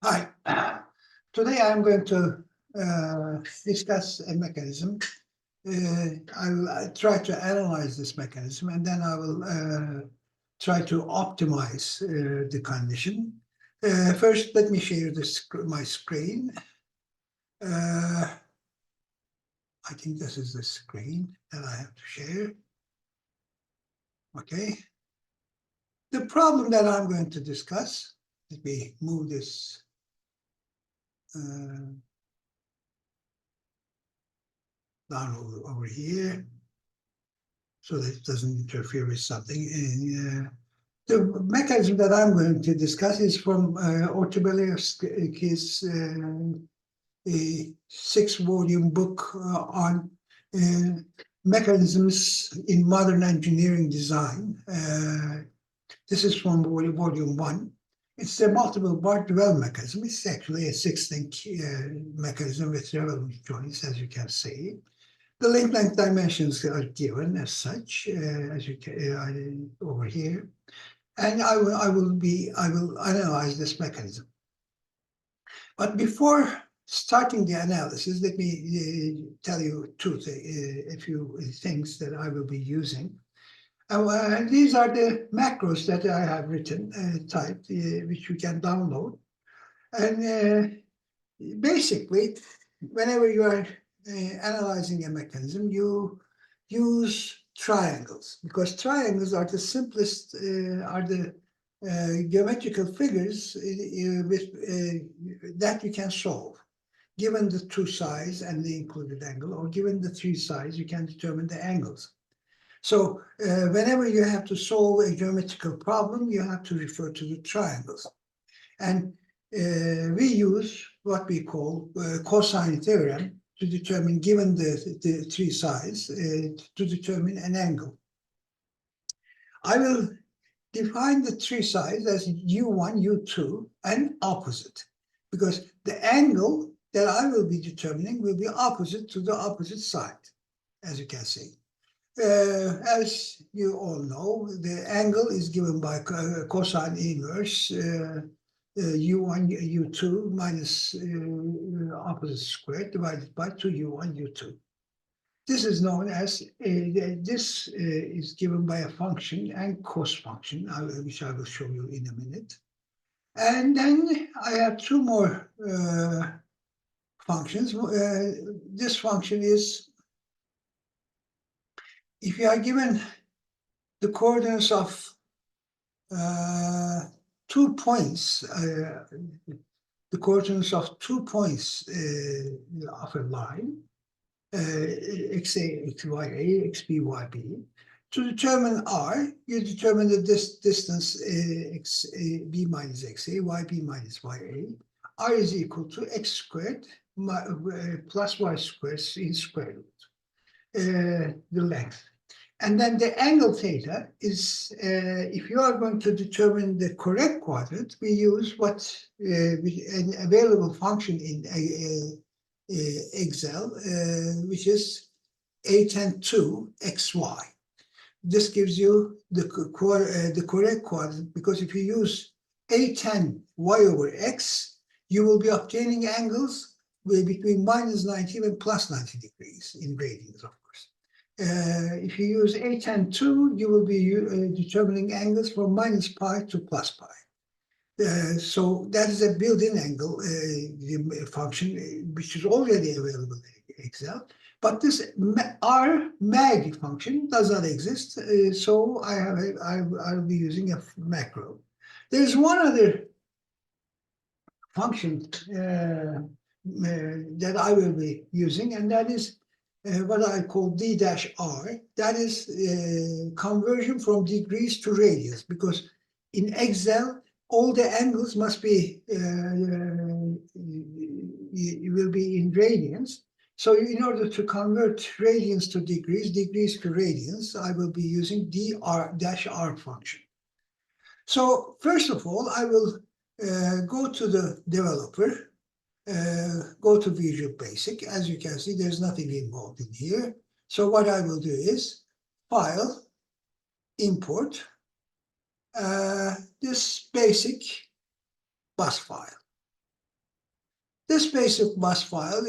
Hi. Today I'm going to discuss a mechanism. I'll try to analyze this mechanism, and then I will try to optimize the condition. First, let me share my screen. I think this is the screen that I have to share. Okay. The problem that I'm going to discuss, let me move this down over here so that it doesn't interfere with something. The mechanism that I'm going to discuss is from Ortobelevsky's a 6-volume book on mechanisms in modern engineering design. This is from volume 1. It's a multiple part dwell mechanism. It's actually a 6-link mechanism with relevant joints, as you can see. The link length dimensions are given as such, as you can over here, and I will analyze this mechanism. But before starting the analysis, let me tell you a few things that I will be using. These are the macros that I have written, typed, which you can download. And basically, whenever you are analyzing a mechanism, you use triangles, because triangles are the simplest, are the geometrical figures that you can solve. Given the 2 sides and the included angle, or given the 3 sides, you can determine the angles. So whenever you have to solve a geometrical problem, you have to refer to the triangles. And we use what we call cosine theorem to determine, given the 3 sides, to determine an angle. I will define the 3 sides as U1, U2, and opposite, because the angle that I will be determining will be opposite to the opposite side, as you can see. As you all know, the angle is given by cosine inverse U1, U2 minus opposite squared divided by 2U1, U2. This is known as, this is given by a function and cos function, which I will show you in a minute. And then I have 2 more functions. This function is, if you are given the coordinates of 2 points, the coordinates of 2 points of a line, xa, xya, xb, yb. To determine r, you determine the distance xb minus xa, yb minus ya. R is equal to x squared plus y squared in square root, the length. And then the angle theta is, if you are going to determine the correct quadrant, we use an available function in Excel, which is a10 xy. This gives you the correct quadrant, because if you use a10 y over x, you will be obtaining angles between minus 90 and plus 90 degrees in radians, of course. If you use a10 2, you will be determining angles from minus pi to plus pi. So that is a built-in angle function, which is already available in Excel. But this R mag function does not exist, so I'll be using a macro. There's one other function that I will be using, and that is what I call d-r. That is conversion from degrees to radians, because in Excel, all the angles must be, will be in radians. So in order to convert radians to degrees, degrees to radians, I will be using d-r function. So first of all, I will go to the developer, go to Visual Basic. As you can see, there's nothing involved in here. So what I will do is File, Import, this basic bus file. This basic bus file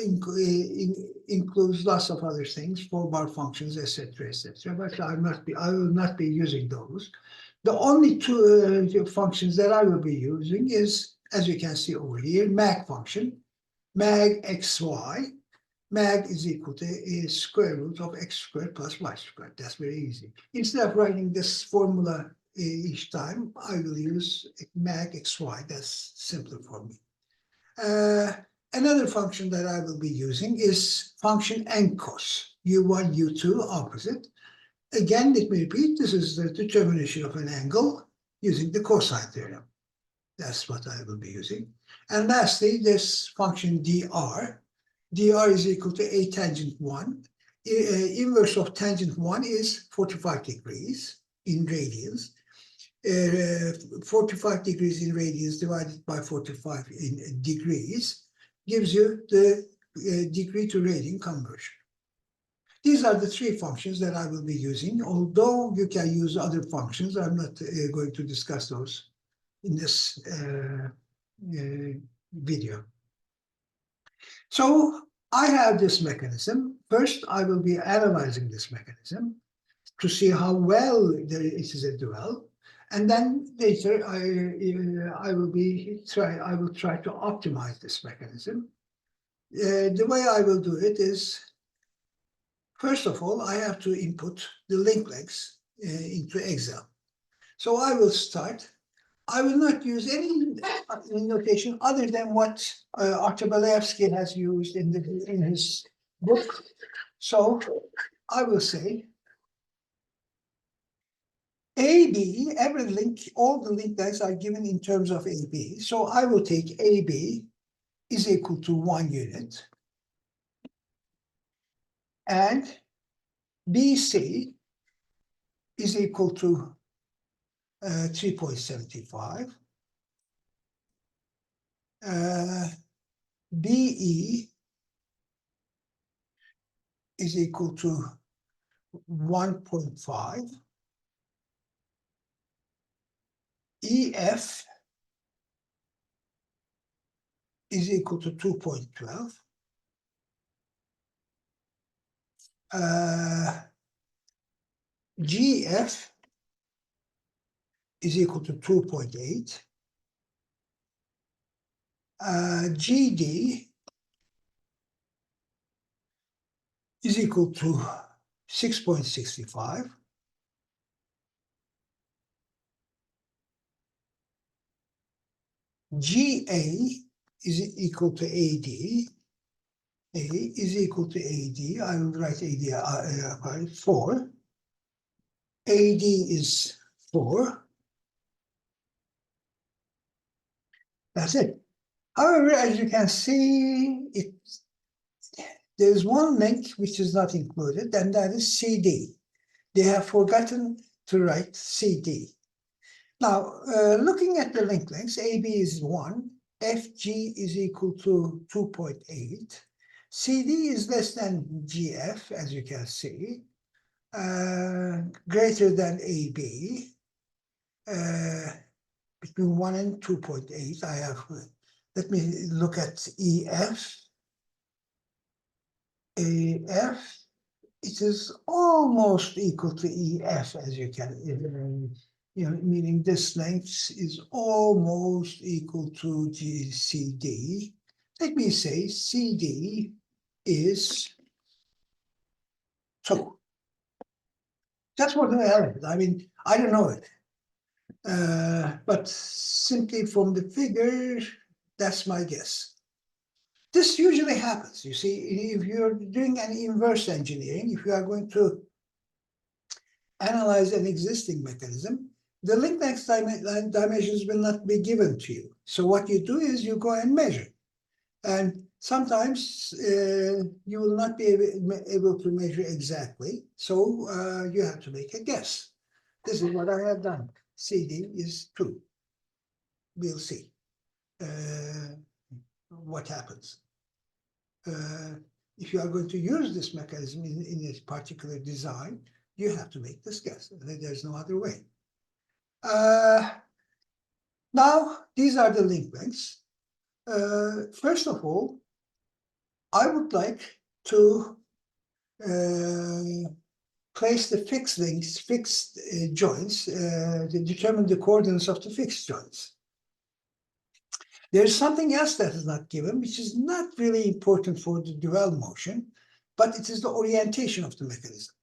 includes lots of other things, 4-bar functions, etc., etc. But I will not be using those. The only two functions that I will be using is, as you can see over here, mag function, mag xy. Mag is equal to a square root of x squared plus y squared. That's very easy. Instead of writing this formula each time, I will use mag xy. That's simpler for me. Another function that I will be using is function encos, u1, u2, opposite. Again, let me repeat, this is the determination of an angle using the cosine theorem. That's what I will be using. And lastly, this function dr. dr is equal to a tangent 1. Inverse of tangent 1 is 45 degrees in radians. 45 degrees in radians divided by 45 in degrees gives you the degree to radian conversion. These are the three functions that I will be using, although you can use other functions. I'm not going to discuss those in this video. So I have this mechanism. First, I will be analyzing this mechanism to see how well it is a dual. And then later, I will try to optimize this mechanism. The way I will do it is, first of all, I have to input the link legs into Excel. So I will start. I will not use any notation other than what Artabalevsky has used in his book. So I will say AB, every link, all the link legs are given in terms of AB. So I will take AB is equal to 1 unit. And BC is equal to 3.75. BE is equal to 1.5. EF is equal to 2.12. GF is equal to 2.8. GD is equal to 6.65. GA is equal to AD. A is equal to AD. I will write AD 4. AD is 4. That's it. However, as you can see, there's one link which is not included, and that is CD. They have forgotten to write CD. Now, looking at the link lengths, AB is 1, FG is equal to 2.8, CD is less than GF, as you can see, greater than AB, between 1 and 2.8. I have, let me look at EF. AF, it is almost equal to EF, as you can, meaning this length is almost equal to GCD. Let me say CD is 2. That's what the hell is. I mean, I don't know it. But simply from the figure, that's my guess. This usually happens. You see, if you're doing an inverse engineering, if you are going to analyze an existing mechanism, the link length dimensions will not be given to you. So what you do is you go and measure. And sometimes you will not be able to measure exactly. So you have to make a guess. This is what I have done. CD is 2. We'll see what happens. If you are going to use this mechanism in a particular design, you have to make this guess. There's no other way. Now, these are the link lengths. First of all, I would like to place the fixed links, fixed joints, to determine the coordinates of the fixed joints. There's something else that is not given, which is not really important for the dual motion, but it is the orientation of the mechanism.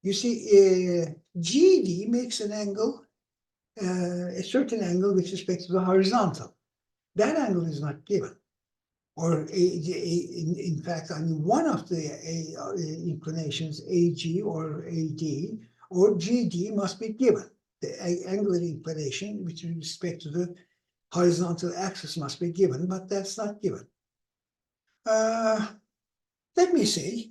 You see, GD makes an angle, a certain angle with respect to the horizontal. That angle is not given. Or in fact, I mean, one of the inclinations, AG or AD or GD must be given. The angular inclination with respect to the horizontal axis must be given, but that's not given. Let me say,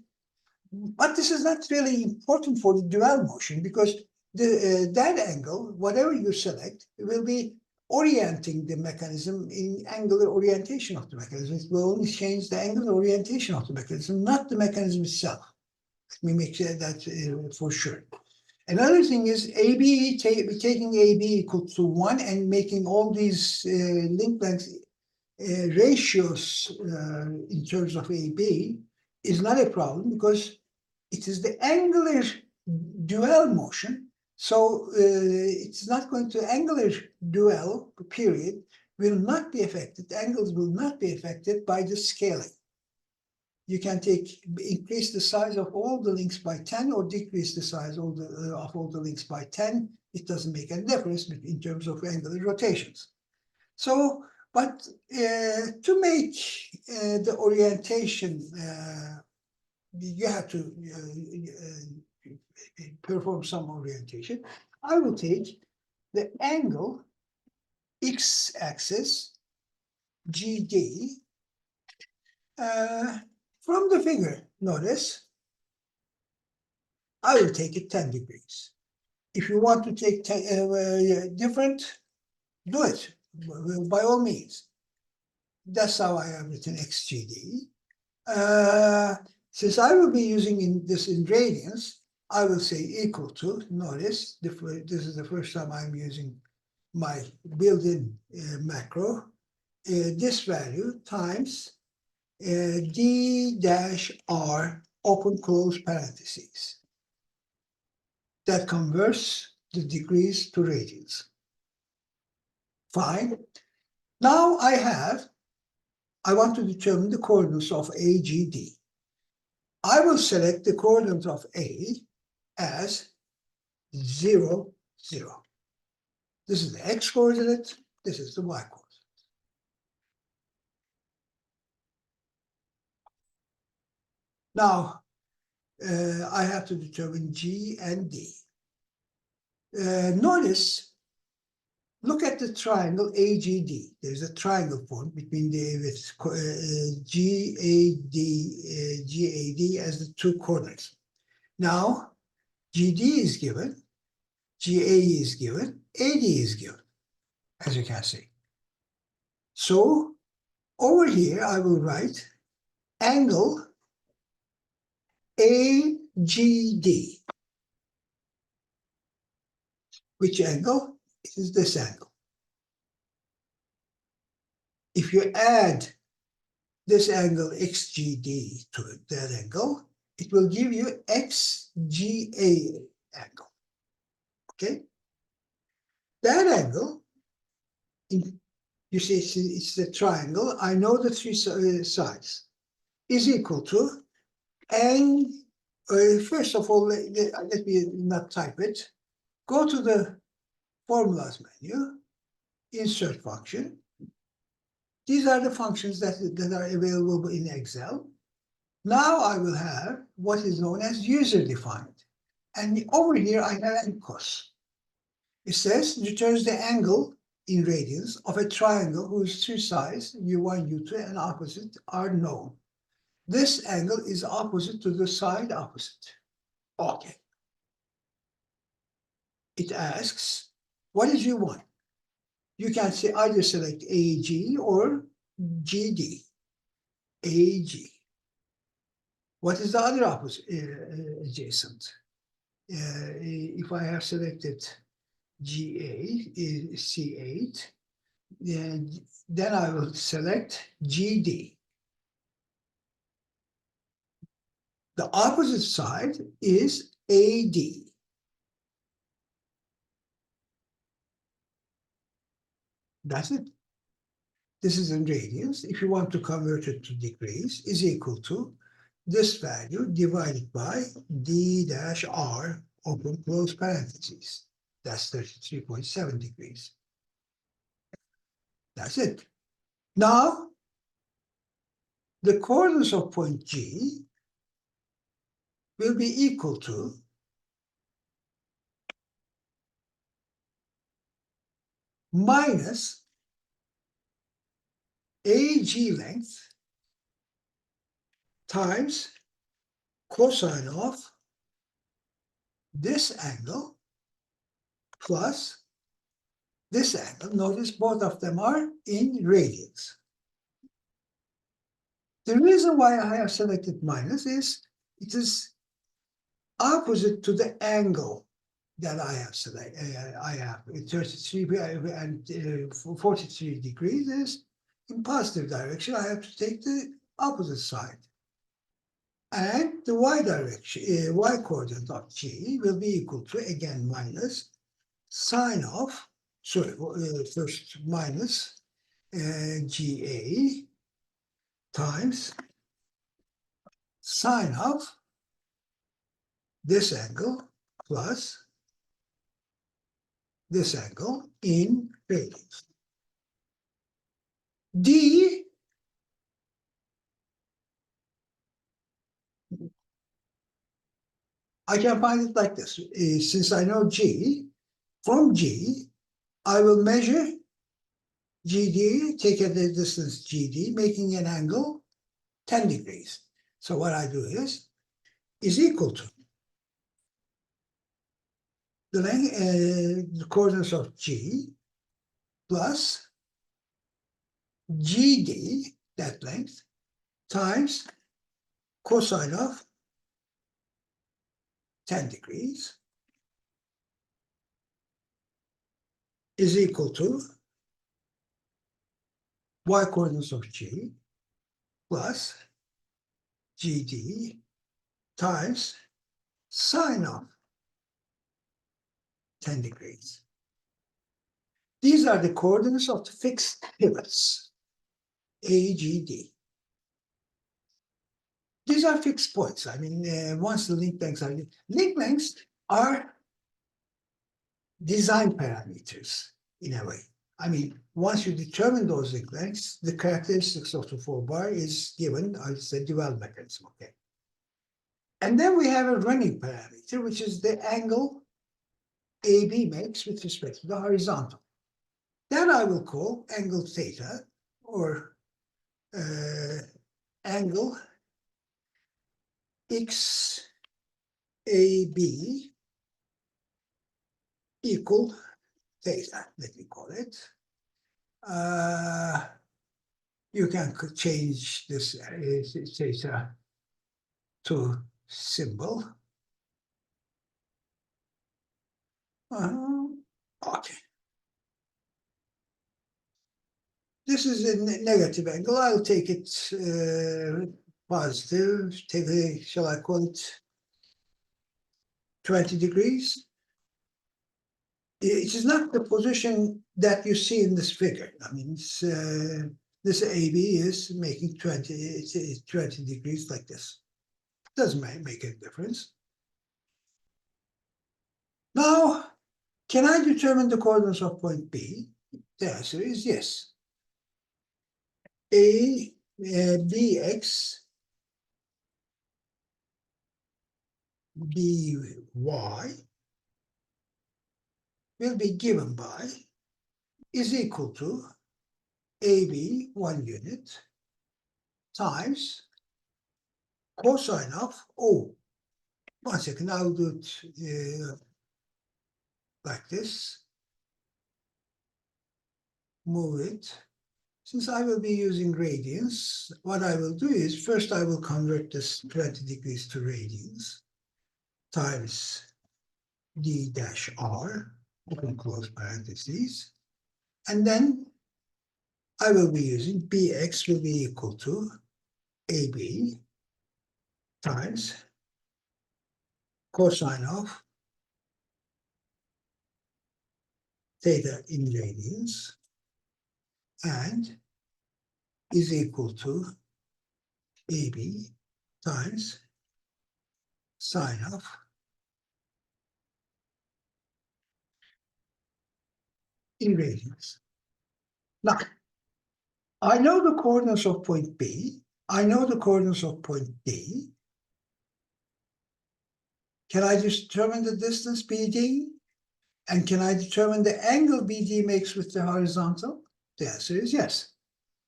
but this is not really important for the dual motion because that angle, whatever you select, will be orienting the mechanism in angular orientation of the mechanism. It will only change the angular orientation of the mechanism, not the mechanism itself. Let me make that for sure. Another thing is AB, taking AB equal to 1 and making all these link length ratios in terms of AB is not a problem because it is the angular dual motion. So it's not going to angular dual period will not be affected. Angles will not be affected by the scaling. You can increase the size of all the links by 10 or decrease the size of all the links by 10. It doesn't make any difference in terms of angular rotations. So, but to make the orientation, you have to perform some orientation. I will take the angle x-axis GD from the figure. Notice I will take it 10 degrees. If you want to take different, do it by all means. That's how I have written XGD. Since I will be using this in radians, I will say equal to, notice, this is the first time I'm using my built-in macro, this value times d-r open close parentheses. That converts the degrees to radians. Fine. Now I want to determine the coordinates of AGD. I will select the coordinate of A as 0, 0. This is the x coordinate, this is the y coordinate. Now, I have to determine G and D. Notice, look at the triangle AGD. There's a triangle formed between GAD as the two coordinates. Now, GD is given, GA is given, AD is given, as you can see. So, over here, I will write angle AGD. Which angle? It is this angle. If you add this angle XGD to that angle, it will give you XGA angle. Okay? That angle, you see it's the triangle. I know the three sides is equal to, and first of all, let me not type it. Go to the formulas menu, insert function. These are the functions that are available in Excel. Now I will have what is known as user-defined. And over here I have NCOS. It says returns the angle in radians of a triangle whose two sides, U1, U2, and opposite are known. This angle is opposite to the side opposite. Okay. It asks, what is U1? You can say either select AG or GD. AG. What is the other opposite adjacent? If I have selected GA is C8, then I will select GD. The opposite side is AD. That's it. This is in radians. If you want to convert it to degrees, is equal to this value divided by D dash R, open close parentheses. That's 33.7 degrees. That's it. Now, the coordinates of point G will be equal to minus AG length times cosine of this angle plus this angle. Notice both of them are in radians. The reason why I have selected minus is it is opposite to the angle that I have selected. I have 33 and 43 degrees is in positive direction. I have to take the opposite side. And the y direction, y coordinate of G will be equal to, again, minus sine of, first minus GA times sine of this angle plus this angle in radians. D, I can find it like this. Since I know G, from G, I will measure GD, take a distance GD, making an angle 10 degrees. So what I do is equal to the length, the coordinates of G plus GD, that length, times cosine of 10 degrees is equal to y coordinates of G plus GD times sine of 10 degrees. These are the coordinates of the fixed pivots, AGD. These are fixed points. I mean, once the link lengths are design parameters in a way. I mean, once you determine those link lengths, the characteristics of the 4-bar is given as the Duval mechanism, okay? And then we have a running parameter, which is the angle AB makes with respect to the horizontal. That I will call angle theta, or angle XAB equal theta, let me call it. You can change this theta to symbol. Okay. This is a negative angle. I'll take it positive. Shall I call it 20 degrees? It is not the position that you see in this figure. I mean, this AB is making 20 degrees like this. Doesn't make a difference. Now, can I determine the coordinates of point B? The answer is yes. BX, BY will be given by is equal to AB, 1 unit, times cosine of O. 1 second, I'll do it like this. Move it. Since I will be using radians, what I will do is first I will convert this 20 degrees to radians times D dash R, open close parentheses, and then I will be using bx will be equal to AB times cosine of theta in radians and is equal to AB times sine of in radians. Now, I know the coordinates of point B. I know the coordinates of point D. Can I determine the distance BD? And can I determine the angle BD makes with the horizontal? The answer is yes.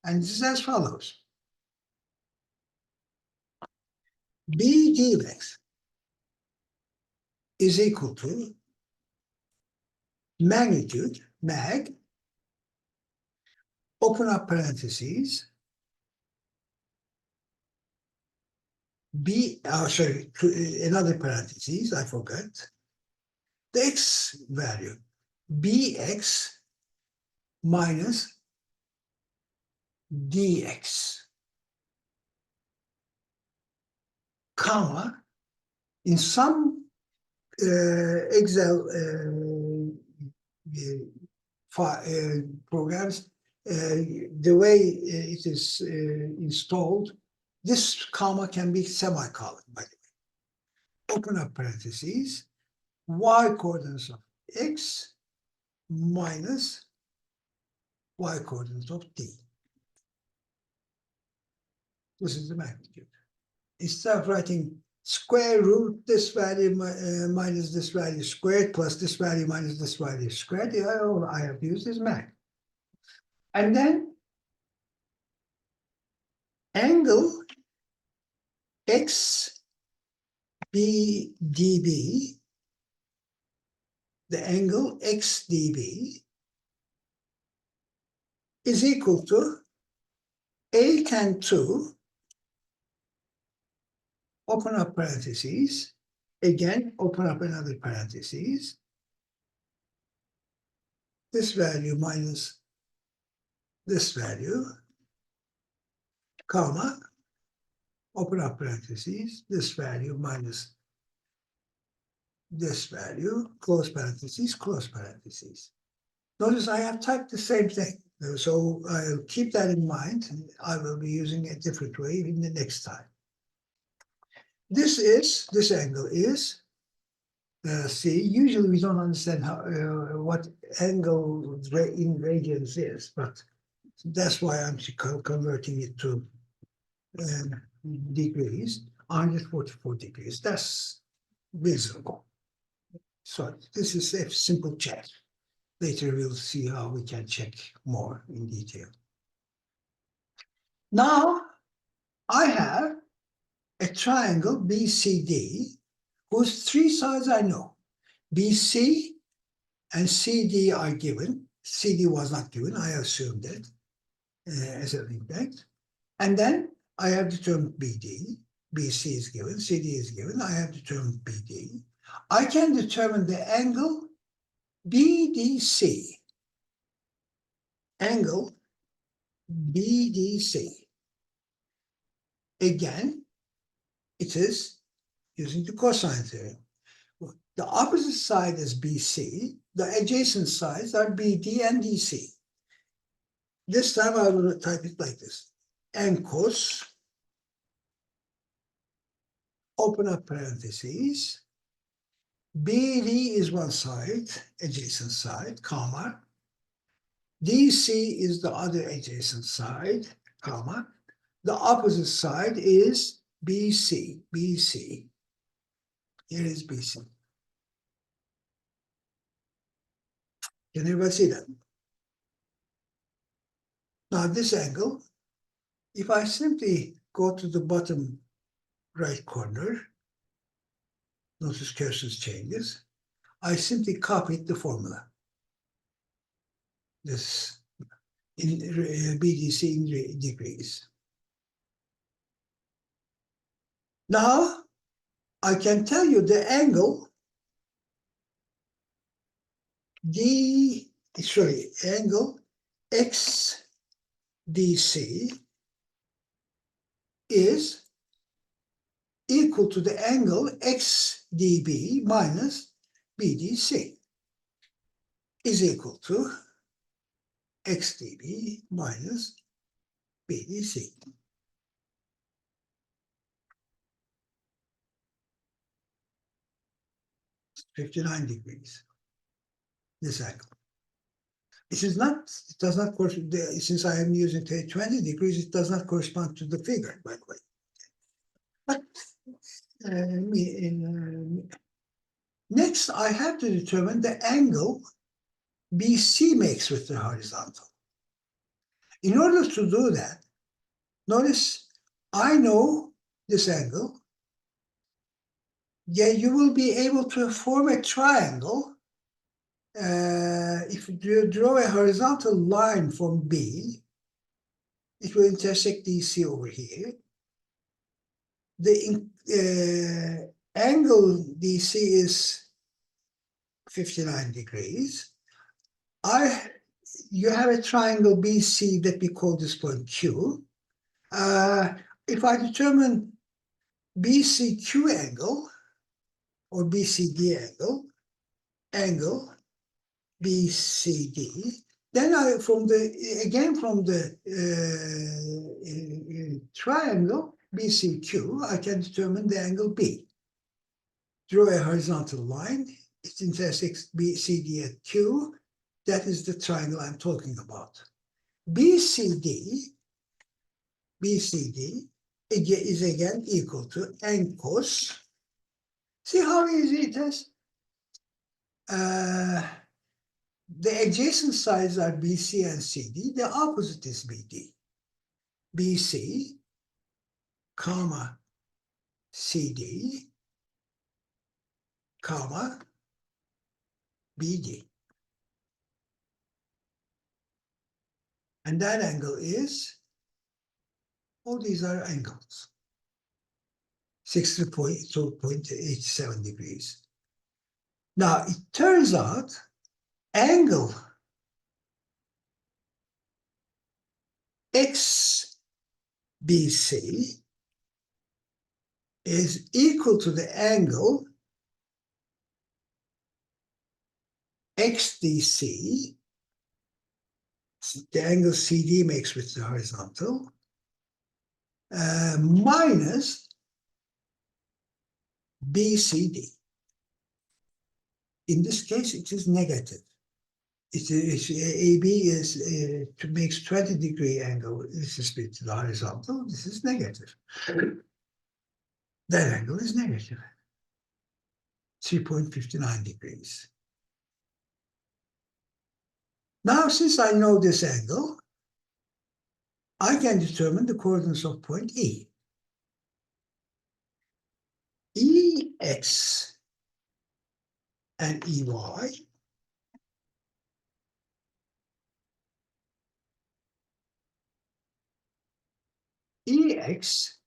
And this is as follows. BD length is equal to magnitude, mag, open up parentheses, another parentheses, I forgot. The x value, bx minus dx, comma, in some Excel programs, the way it is installed, this comma can be semicolon, by the way. Open up parentheses, y coordinates of x minus y coordinates of d. This is the magnitude. Instead of writing square root this value minus this value squared plus this value minus this value squared, all I have used is mag. And then angle x b db, the angle x db is equal to a tan 2, open up parentheses, again, open up another parentheses, this value minus this value, comma, open up parentheses, this value minus this value, close parentheses, close parentheses. Notice I have typed the same thing. So I'll keep that in mind. I will be using a different way in the next time. This angle is, see, usually we don't understand how, what angle in radians is, but that's why I'm converting it to degrees, 144 degrees. That's reasonable. So this is a simple check. Later we'll see how we can check more in detail. Now I have a triangle BCD whose three sides I know. BC and CD are given. CD was not given, I assumed it as an impact. And then I have determined BD. BC is given, CD is given, I have determined BD. I can determine the angle BDC. Angle BDC. Again, it is using the cosine theorem. The opposite side is BC. The adjacent sides are BD and DC. This time I will type it like this. N cos, open up parentheses. BD is one side, adjacent side, comma. DC is the other adjacent side, comma. The opposite side is BC, BC. Here is BC. Can everybody see that? Now this angle, if I simply go to the bottom right corner, notice cursor changes, I simply copied the formula. This in BDC in degrees. Now I can tell you the angle angle X DC is equal to the angle XDB minus BDC is equal to XDB minus BDC. It's 59 degrees, this angle. It is not, it does not correspond, since I am using 20 degrees, it does not correspond to the figure, by the way. But next, I have to determine the angle BC makes with the horizontal. In order to do that, notice I know this angle. Yeah, you will be able to form a triangle. If you draw a horizontal line from B, it will intersect DC over here. The angle DC is 59 degrees. You have a triangle BC that we call this point Q. If I determine BCQ angle or BCD angle BCD, then from the triangle BCQ, I can determine the angle B. Draw a horizontal line. It intersects BCD at Q. That is the triangle I'm talking about. BCD is again equal to n cos. See how easy it is? The adjacent sides are BC and CD. The opposite is BD. BC, comma, CD, comma, BD. And that angle is, all these are angles, 60.87 degrees. Now, it turns out angle XBC is equal to the angle XDC, the angle CD makes with the horizontal, minus BCD. In this case, it is negative. AB makes 20-degree angle with respect to the horizontal. This is negative. That angle is negative, 3.59 degrees. Now, since I know this angle, I can determine the coordinates of point E. EX and EY EX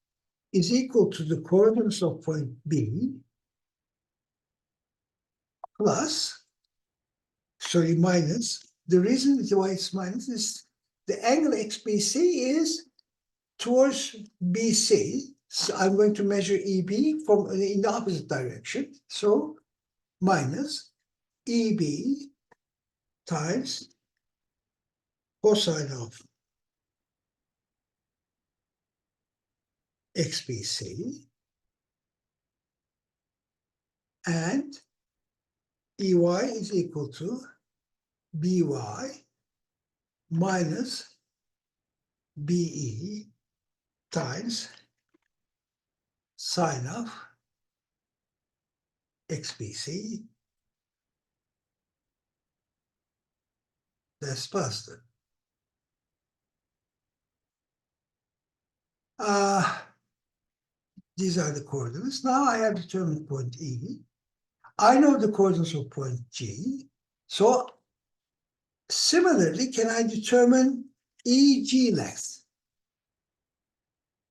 is equal to the coordinates of point B plus, sorry, minus. The reason why it's minus is the angle XBC is towards BC. So I'm going to measure EB from in the opposite direction. So minus EB times cosine of XBC and EY is equal to BY minus BE times sine of XBC. That's positive. These are the coordinates. Now I have determined point E. I know the coordinates of point G. So similarly, can I determine EG length?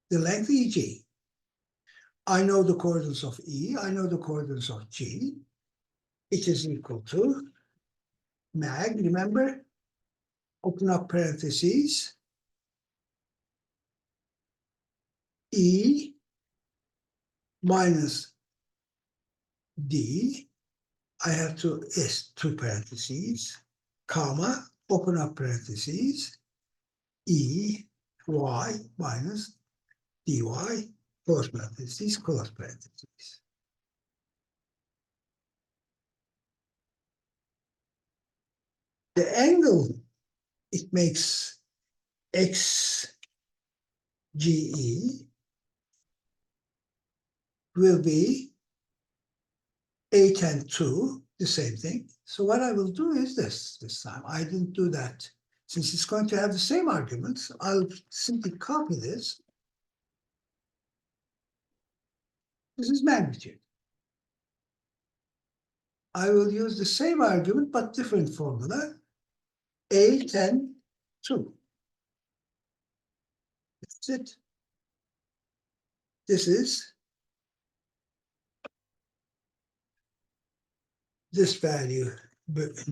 The length EG. I know the coordinates of E. I know the coordinates of G. It is equal to mag, remember? Open up parentheses. E minus D, I have to S two parentheses, comma, open up parentheses, E y minus dy, close parentheses, close parentheses. The angle it makes XGE will be 8 and 2, the same thing. So what I will do is this time. I didn't do that. Since it's going to have the same arguments, I'll simply copy this. This is magnitude. I will use the same argument, but different formula. 8 and 2. That's it. This is this value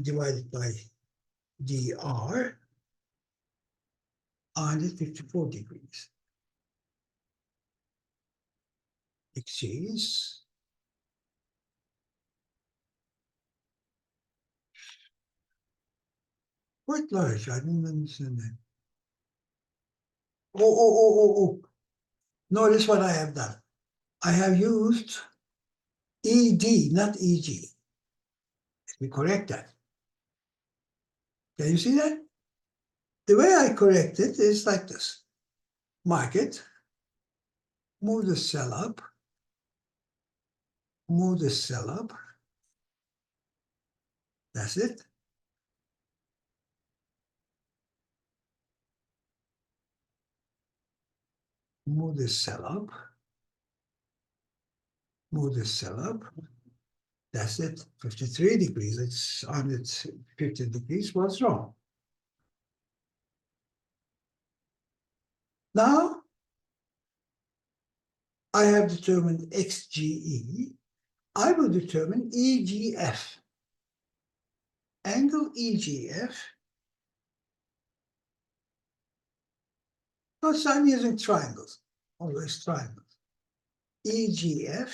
divided by dr, 154 degrees. XG is quite large. I don't understand that. Oh. Notice what I have done. I have used ED, not EG. Let me correct that. Can you see that? The way I correct it is like this. Mark it, move the cell up, move the cell up. That's it. Move the cell up, move the cell up. That's it, 53 degrees. It's 150 degrees. What's wrong? Now, I have determined XGE. I will determine EGF. Angle EGF. Notice I'm using triangles, always triangles. EGF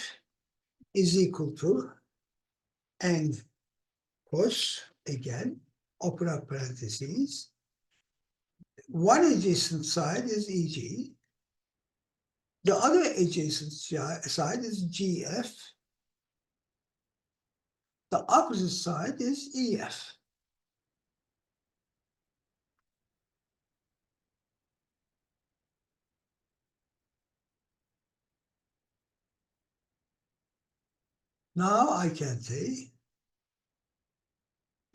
is equal to, and cos, again, open up parentheses. One adjacent side is EG. The other adjacent side is GF. The opposite side is EF. Now I can say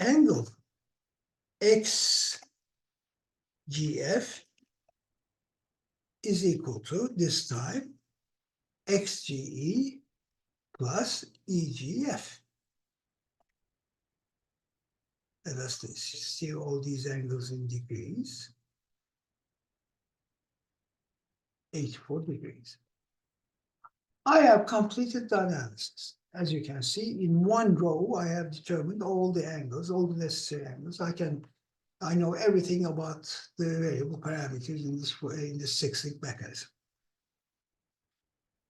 angle XGF is equal to, this time, XGE plus EGF. Let us see all these angles in degrees. 84 degrees. I have completed the analysis. As you can see, in one row, I have determined all the angles, all the necessary angles. I know everything about the variable parameters in this six-link mechanism.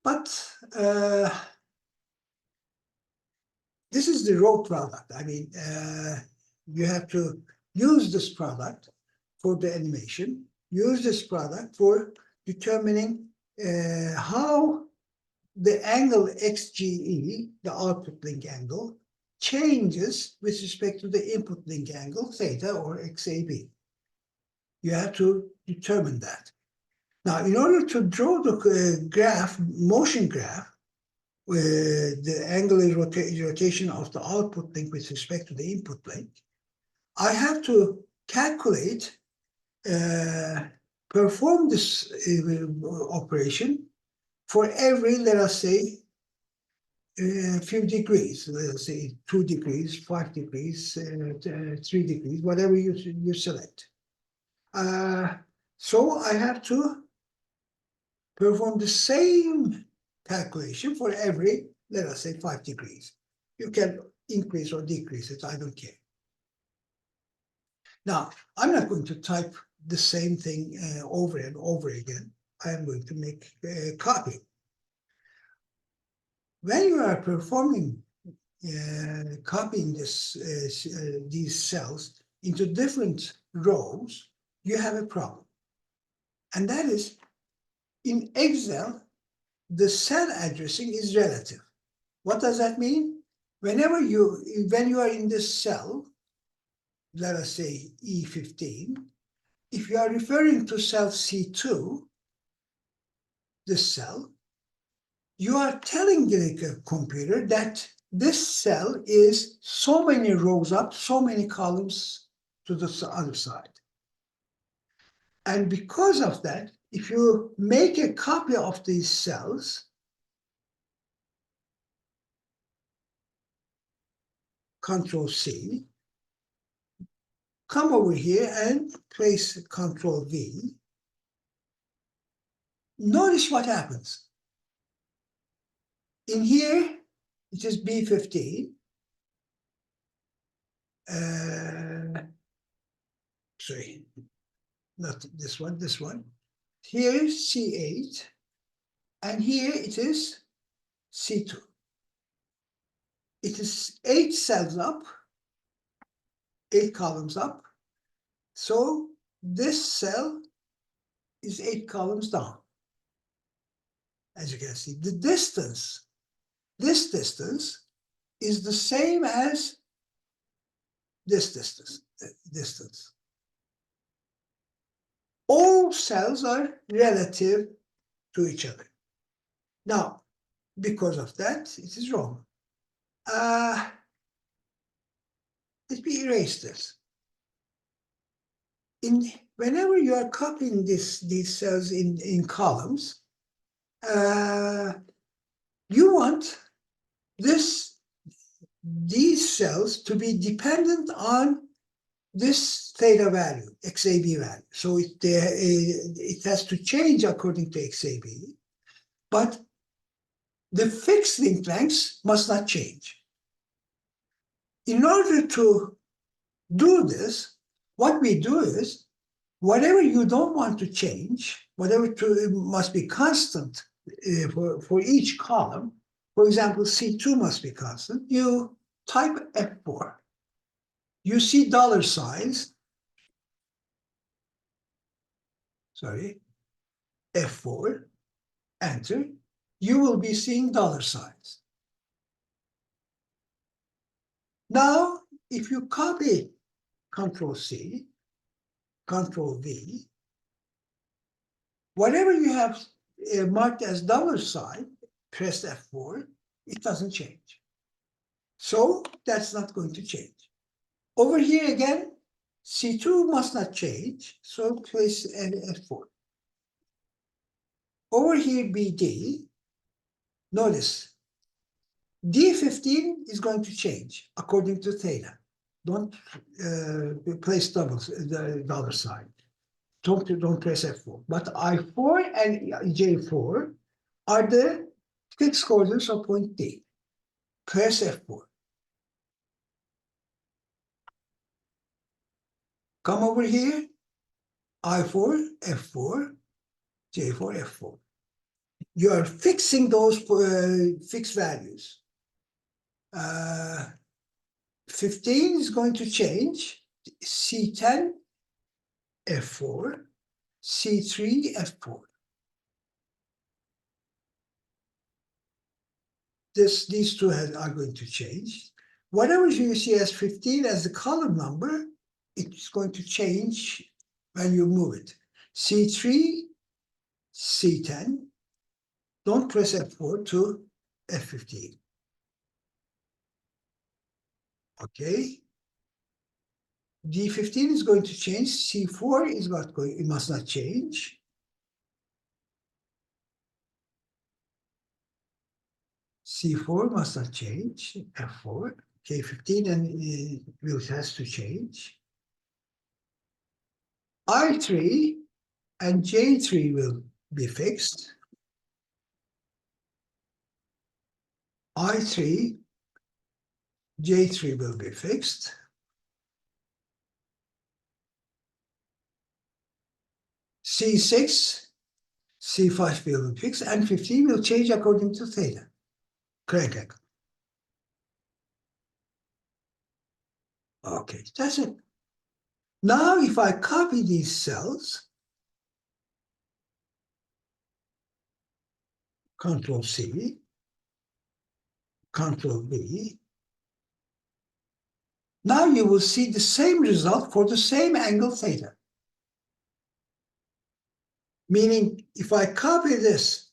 But this is the raw product. I mean, you have to use this product for the animation, use this product for determining how the angle XGE, the output link angle, changes with respect to the input link angle, theta or XAB. You have to determine that. Now, in order to draw the graph, motion graph, the angular rotation of the output link with respect to the input link, I have to calculate, perform this operation for every, let us say, few degrees, let's say 2 degrees, 5 degrees, 3 degrees, whatever you select. So I have to perform the same calculation for every, let us say, 5 degrees. You can increase or decrease it, I don't care. Now, I'm not going to type the same thing over and over again. I am going to make a copy. When you are performing copying these cells into different rows, you have a problem. And that is, in Excel, the cell addressing is relative. What does that mean? When you are in this cell, let us say E15, if you are referring to cell C2, this cell, you are telling the computer that this cell is so many rows up, so many columns to the other side. And because of that, if you make a copy of these cells, Control C, come over here and place Control V. Notice what happens. In here, it is B15. Sorry, not this one, this one. Here is C8, and here it is C2. It is 8 cells up, 8 columns up. So this cell is 8 columns down. As you can see, the distance, this distance is the same as this distance. All cells are relative to each other. Now, because of that, it is wrong. Let me erase this. Whenever you are copying these cells in columns, you want these cells to be dependent on this theta value, XAB value. So it has to change according to XAB, but the fixed link lengths must not change. In order to do this, what we do is, whatever you don't want to change, whatever must be constant for each column, for example, C2 must be constant, you type F4. You see dollar signs, sorry, F4, enter, you will be seeing dollar signs. Now, if you copy Control C, Control V, whatever you have marked as dollar sign, press F4, it doesn't change. So that's not going to change. Over here again, C2 must not change, so place F4. Over here, BD, notice, D15 is going to change according to theta. Don't place the dollar sign. Don't press F4. But I4 and J4 are the fixed coordinates of point D. Press F4. Come over here, I4, F4, J4, F4. You are fixing those fixed values. 15 is going to change, C10, F4, C3, F4. These two are going to change. Whatever you see as 15 as the column number, it's going to change when you move it. C3, C10, don't press F4 to F15. Okay. D15 is going to change. C4 is not going, it must not change. C4 must not change. F4. K15 and has to change. I3 and J3 will be fixed. I3, J3 will be fixed. C6, C5 will be fixed, and 15 will change according to theta, crank angle. Okay, that's it. Now, if I copy these cells, Control C, Control V, now you will see the same result for the same angle theta. Meaning, if I copy this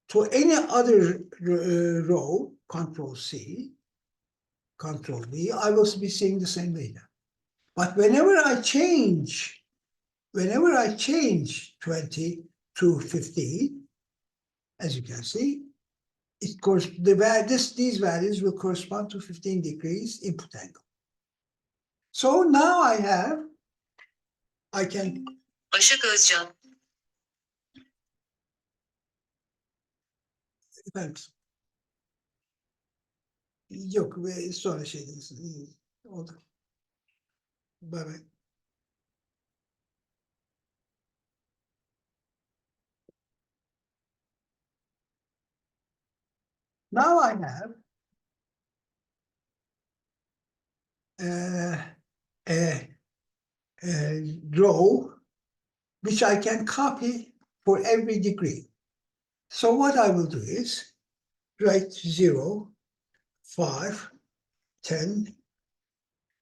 to any other row, Control C, Control V, I will be seeing the same data. But whenever I change 20 to 15, as you can see, these values will correspond to 15 degrees input angle. So now I can. Başak Özcan. Thanks. Yok, sonra şey oldu. Bye bye. Now I have a row which I can copy for every degree. So what I will do is write 0, 5, 10,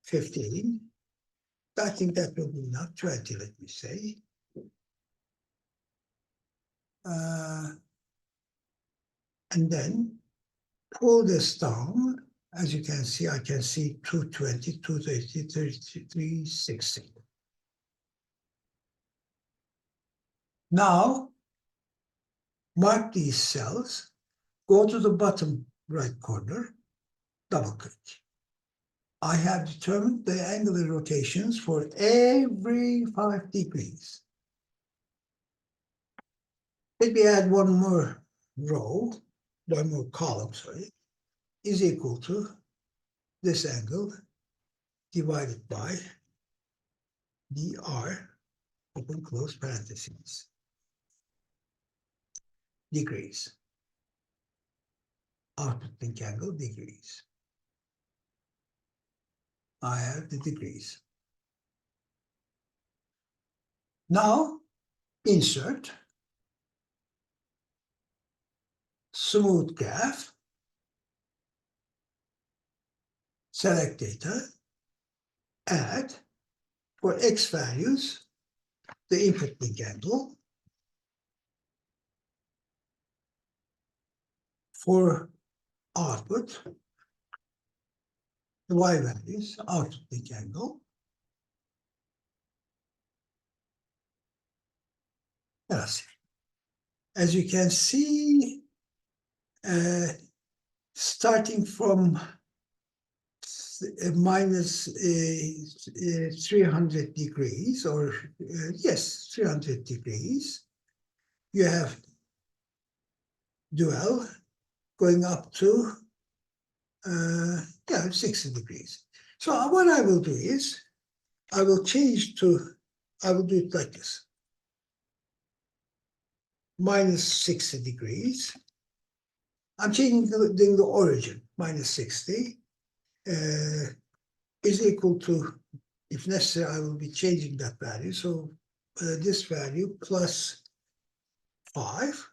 15. I think that will be enough, 20, let me say. And then pull this down. As you can see, I can see 220, 230, 33, 60. Now, mark these cells, go to the bottom right corner, double click. I have determined the angular rotations for every 5 degrees. Let me add one more column, is equal to this angle divided by dr, open close parentheses, degrees. Output link angle degrees. I have the degrees. Now, insert, smooth graph, select data, add, for x values, the input link angle, for output, the y values, output link angle. Yes. As you can see, starting from minus 300 degrees, or yes, 300 degrees, you have dual going up to 60 degrees. So what I will do is, I will do it like this. Minus 60 degrees. I'm changing the origin, minus 60, is equal to, if necessary, I will be changing that value. So this value plus 5.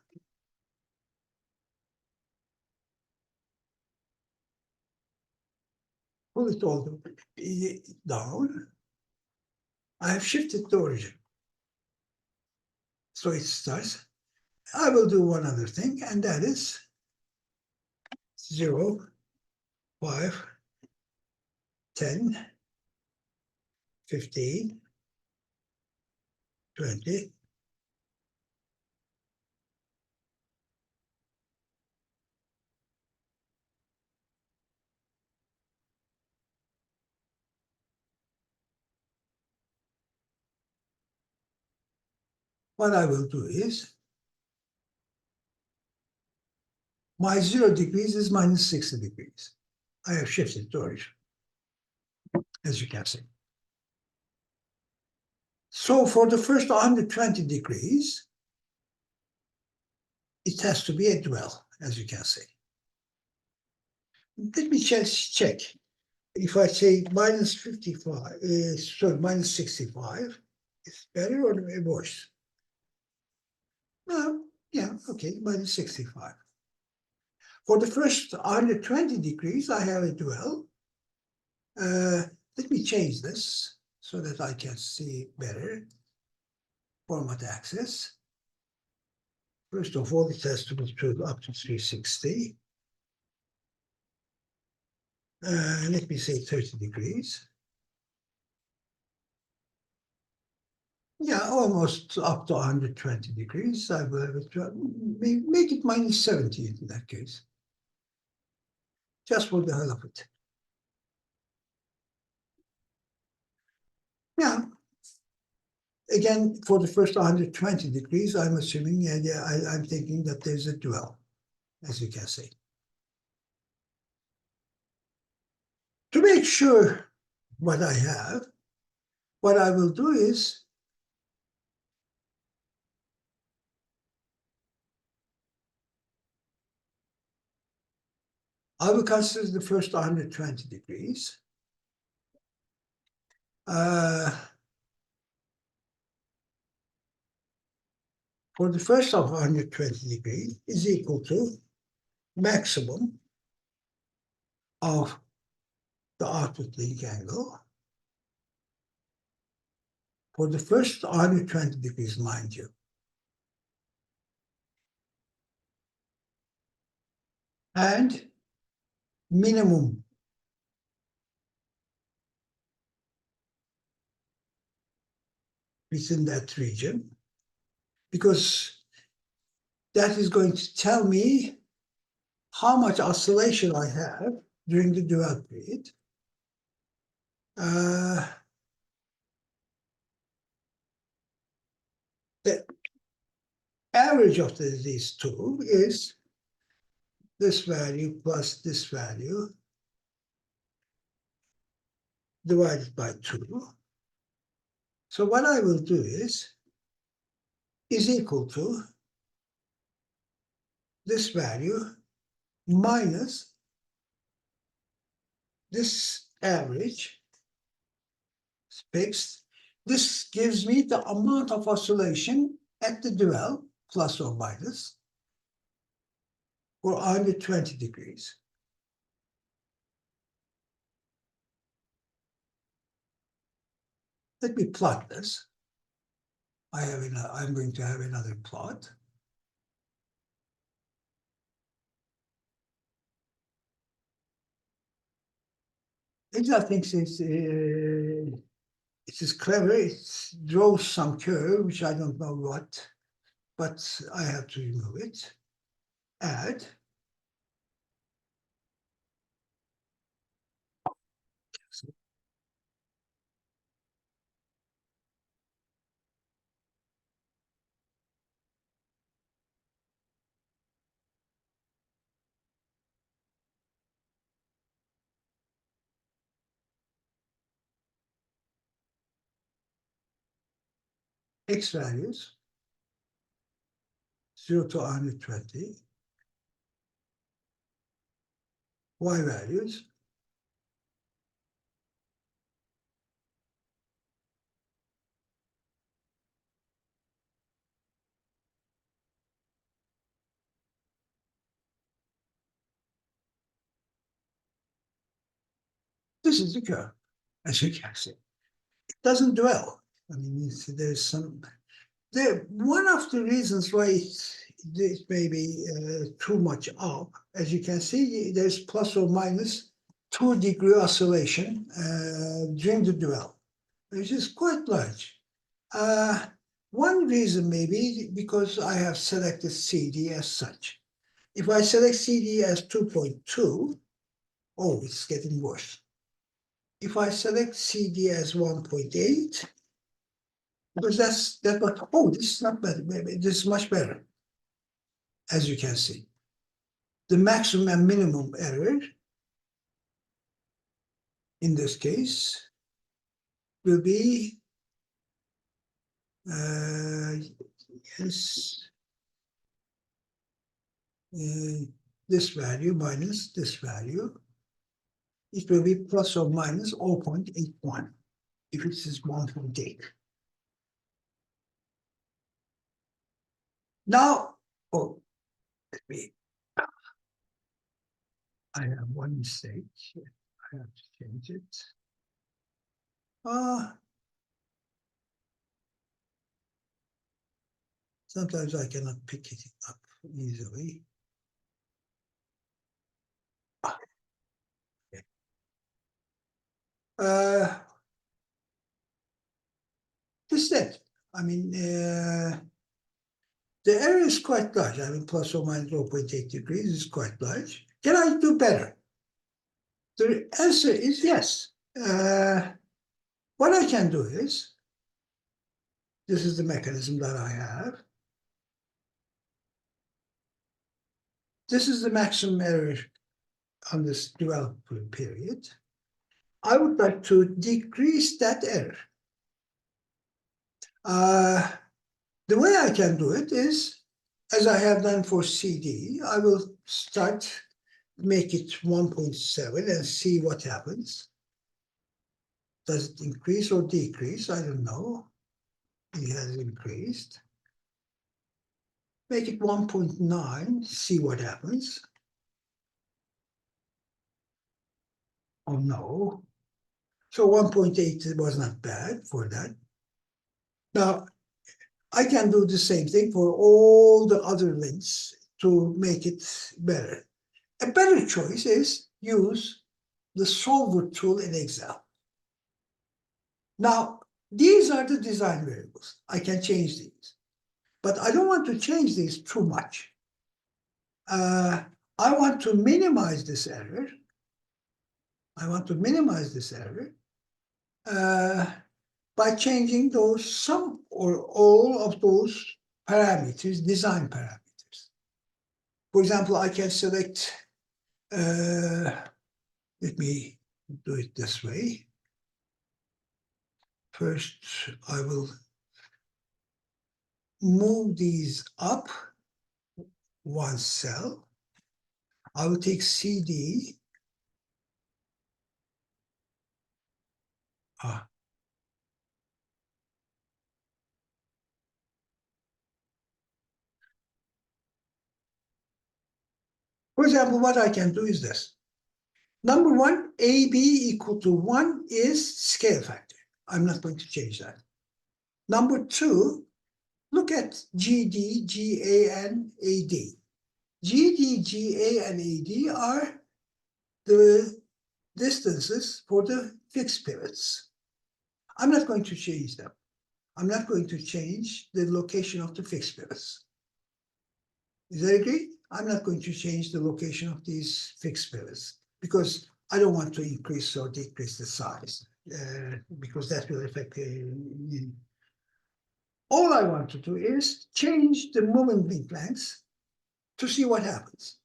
Pull it all down. I have shifted the origin. So it starts. I will do one other thing, and that is 0, 5, 10, 15, 20. What I will do is, my 0 degrees is minus 60 degrees. I have shifted the origin, as you can see. So for the first 120 degrees, it has to be a dual, as you can see. Let me just check. If I say minus 55, sorry, minus 65, it's better or worse? No, yeah, okay, minus 65. For the first 120 degrees, I have a dual. Let me change this so that I can see better. Format access. First of all, it has to be up to 360. Let me say 30 degrees. Yeah, almost up to 120 degrees. I will have it, make it minus 70 in that case. Just for the hell of it. Yeah. Again, for the first 120 degrees, I'm assuming, I'm thinking that there's a dual, as you can see. To make sure what I have, what I will do is I will consider the first 120 degrees. For the first of 120 degrees is equal to maximum of the output link angle for the first 120 degrees, mind you. And minimum within that region, because that is going to tell me how much oscillation I have during the dual period. The average of these two is this value plus this value divided by 2. So what I will do is equal to this value minus this average fixed. This gives me the amount of oscillation at the dual, plus or minus, for 120 degrees. Let me plot this. I'm going to have another plot. Excel thinks it is clever. It draws some curve, which I don't know what, but I have to remove it. Add. X values, 0 to 120. Y values, this is the curve, as you can see. It doesn't dwell. I mean, there's some. One of the reasons why it may be too much up, as you can see, there's plus or minus 2-degree oscillation during the dual, which is quite large. One reason may be because I have selected CD as such. If I select CD as 2.2, oh, it's getting worse. If I select CD as 1.8, because that's what, oh, this is not better, maybe this is much better, as you can see. The maximum and minimum error, in this case, will be Yes, this value minus this value, it will be plus or minus 0.81 if it is 1.8. Now, oh, let me, I have one mistake. I have to change it. Sometimes I cannot pick it up easily. Okay. This is it. I mean, the error is quite large. I mean, plus or minus 0.8 degrees is quite large. Can I do better? The answer is yes. What I can do is, this is the mechanism that I have. This is the maximum error on this development period. I would like to decrease that error. The way I can do it is, as I have done for CD, I will make it 1.7 and see what happens. Does it increase or decrease? I don't know. It has increased. Make it 1.9, see what happens. Oh no. So 1.8 was not bad for that. Now, I can do the same thing for all the other links to make it better. A better choice is use the solver tool in Excel. Now, these are the design variables. I can change these, but I don't want to change these too much. I want to minimize this error. By changing some or all of those parameters, design parameters. For example, I can select, let me do it this way. First, I will move these up one cell. I will take CD. For example, what I can do is this. Number one, AB equal to 1 is scale factor. I'm not going to change that. Number two, look at GD, GA, and AD. GD, GA, and AD are the distances for the fixed pivots. I'm not going to change them. I'm not going to change the location of the fixed pivots. Is that agreed? I'm not going to change the location of these fixed pivots because I don't want to increase or decrease the size because that will affect all I want to do is change the moment link lengths to see what happens.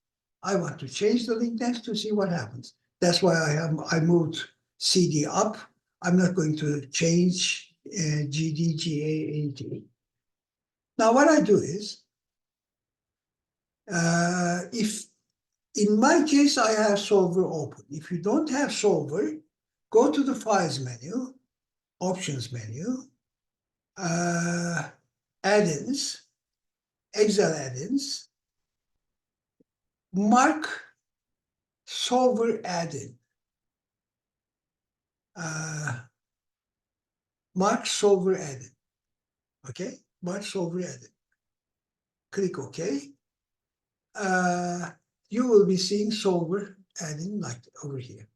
I want to change the link length to see what happens. That's why I moved CD up. I'm not going to change GD, GA, AD. Now what I do is, if in my case I have solver open. If you don't have solver, go to the files menu, options menu, add-ins, Excel add-ins, mark solver add-in. Mark solver add-in. Okay, mark solver add-in. Click OK. You will be seeing solver add-in like over here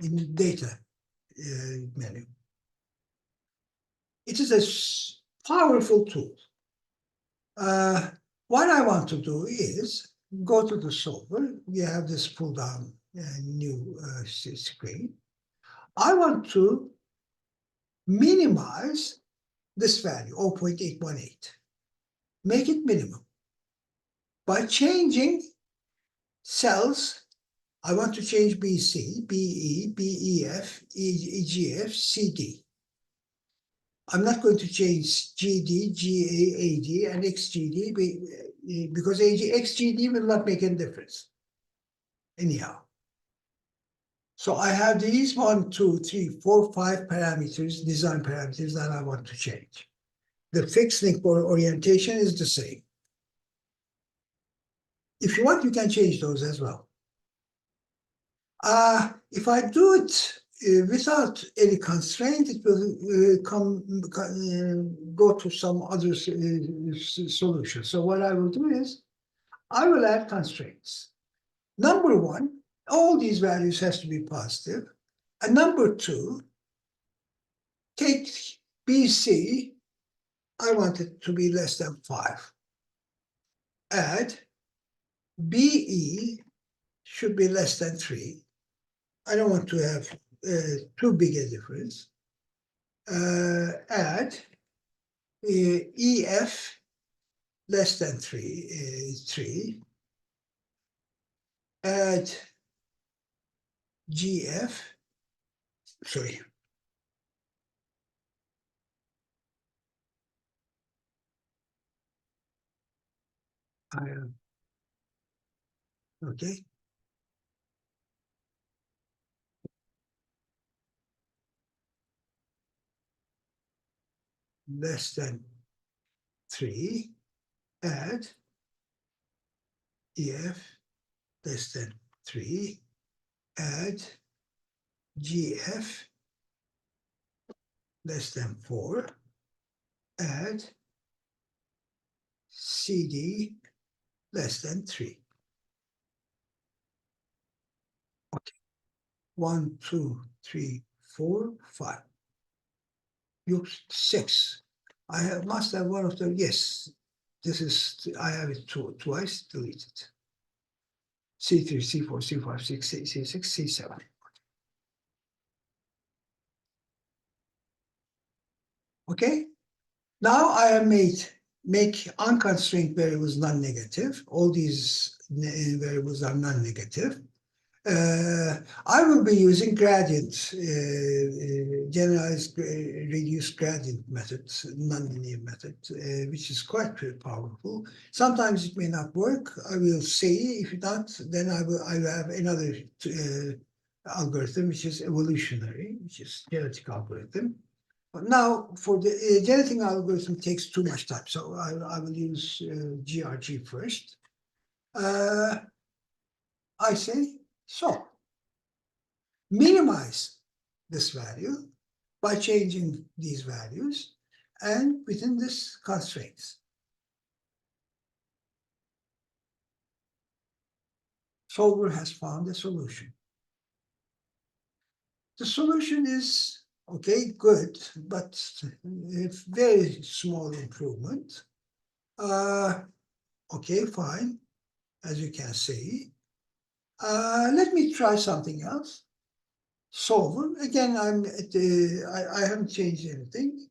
in data menu. It is a powerful tool. What I want to do is go to the solver. We have this pull down new screen. I want to minimize this value, 0.818. Make it minimum. By changing cells, I want to change BC, BE, BEF, EGF, CD. I'm not going to change GD, GA, AD, and XGD because XGD will not make any difference anyhow. So I have these 1, 2, 3, 4, 5 parameters, design parameters that I want to change. The fixed link orientation is the same. If you want, you can change those as well. If I do it without any constraint, it will go to some other solution. So what I will do is, I will add constraints. Number one, all these values has to be positive. And number two, take BC, I want it to be less than 5. Add BE should be less than 3. I don't want to have too big a difference. Add EF less than 3. Add GF, sorry. Okay. Less than 3. Add EF less than 3. Add GF less than 4. Add CD less than 3. Okay. 1, 2, 3, 4, 5. You 6. I must have one of them. Yes, this is, I have it twice, deleted. C3, C4, C5, C6, C7. Okay? Now I have make unconstrained variables non-negative. All these variables are non-negative. I will be using gradient, generalized reduced gradient method, nonlinear method, which is quite powerful. Sometimes it may not work. I will see. If not, then I will have another algorithm, which is evolutionary, which is genetic algorithm. But now, for the genetic algorithm takes too much time, so I will use GRG first. I say so. Minimize this value by changing these values and within this constraints. Solver has found a solution. The solution is, okay, good, but a very small improvement. Okay, fine, as you can see. Let me try something else. Solver, again, I haven't changed anything.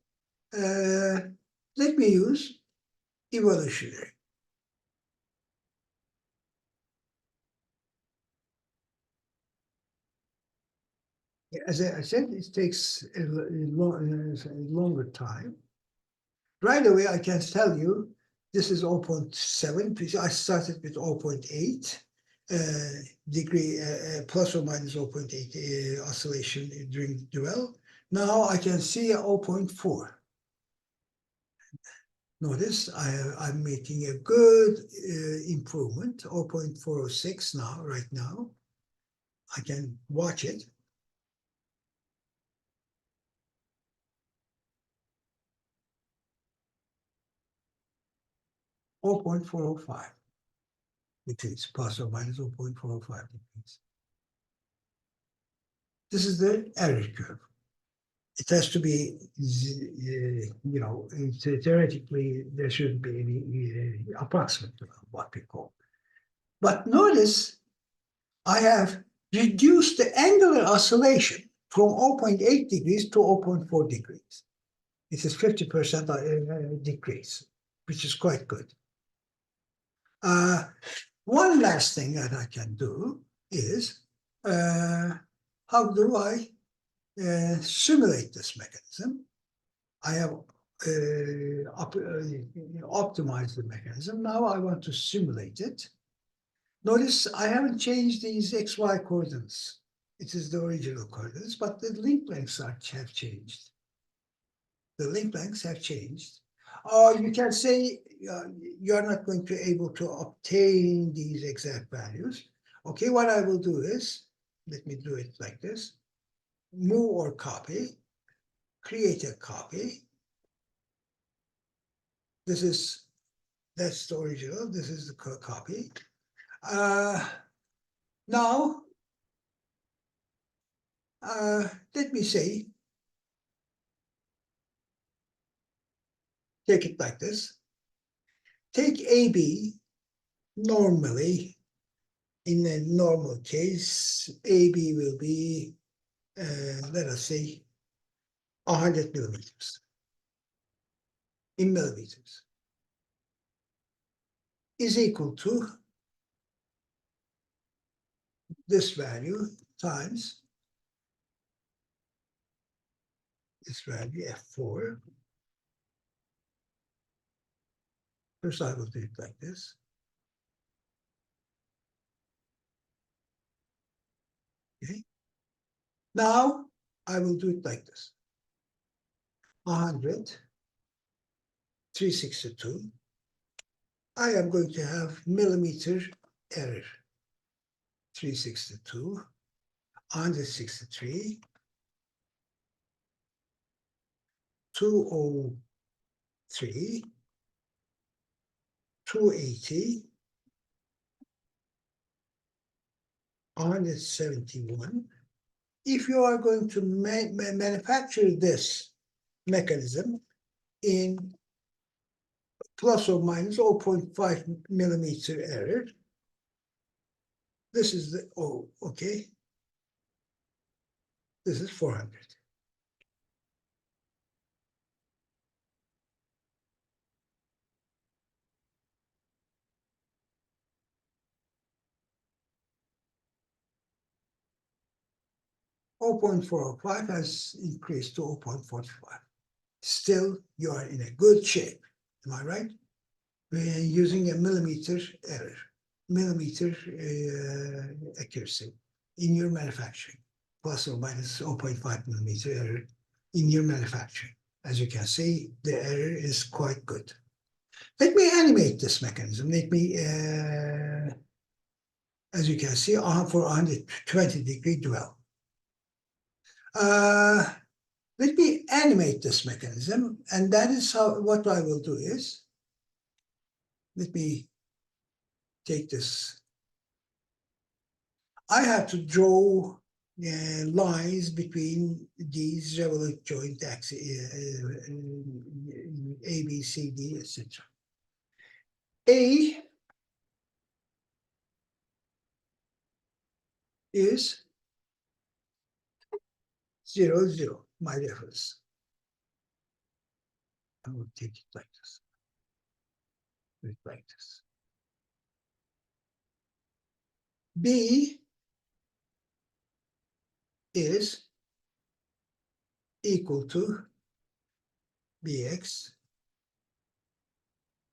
Let me use evolutionary. As I said, it takes a longer time. Right away, I can tell you this is 0.7. I started with 0.8 degree, plus or minus 0.8 oscillation during duel. Now I can see 0.4. Notice I'm making a good improvement, 0.406 now, right now. I can watch it. 0.405 degrees, plus or minus 0.405 degrees. This is the error curve. It has to be, theoretically, there shouldn't be any approximate, what we call. But notice, I have reduced the angular oscillation from 0.8 degrees to 0.4 degrees. It is 50% decrease, which is quite good. One last thing that I can do is, how do I simulate this mechanism? I have optimized the mechanism. Now I want to simulate it. Notice I haven't changed these XY coordinates. It is the original coordinates, but the link lengths have changed. The link lengths have changed. Or you can say you're not going to be able to obtain these exact values. Okay, what I will do is, let me do it like this. Move or copy, create a copy. That's the original, this is the copy. Now, let me say, take it like this. Take AB, normally, in a normal case, AB will be, let us say, 100 millimeters, in millimeters, is equal to this value times this value, F4. First, I will do it like this. Okay. Now, I will do it like this. 100, 362. I am going to have millimeter error. 362, 163, 203, 280, 171. If you are going to manufacture this mechanism in plus or minus 0.5 millimeter error, this is the, okay. This is 400. .405 has increased to 0.45. Still, you are in a good shape. Am I right? We are using a millimeter error, millimeter accuracy in your manufacturing, plus or minus 0.5 millimeter error in your manufacturing. As you can see, the error is quite good. Let me animate this mechanism. Let me, as you can see, for 120-degree dwell. Let me animate this mechanism, and that is how, what I will do is, let me take this. I have to draw lines between these revolute joint axes, A, B, C, D, etc. A is 0, 0, my reference. I will take it like this. Like this. B is equal to Bx,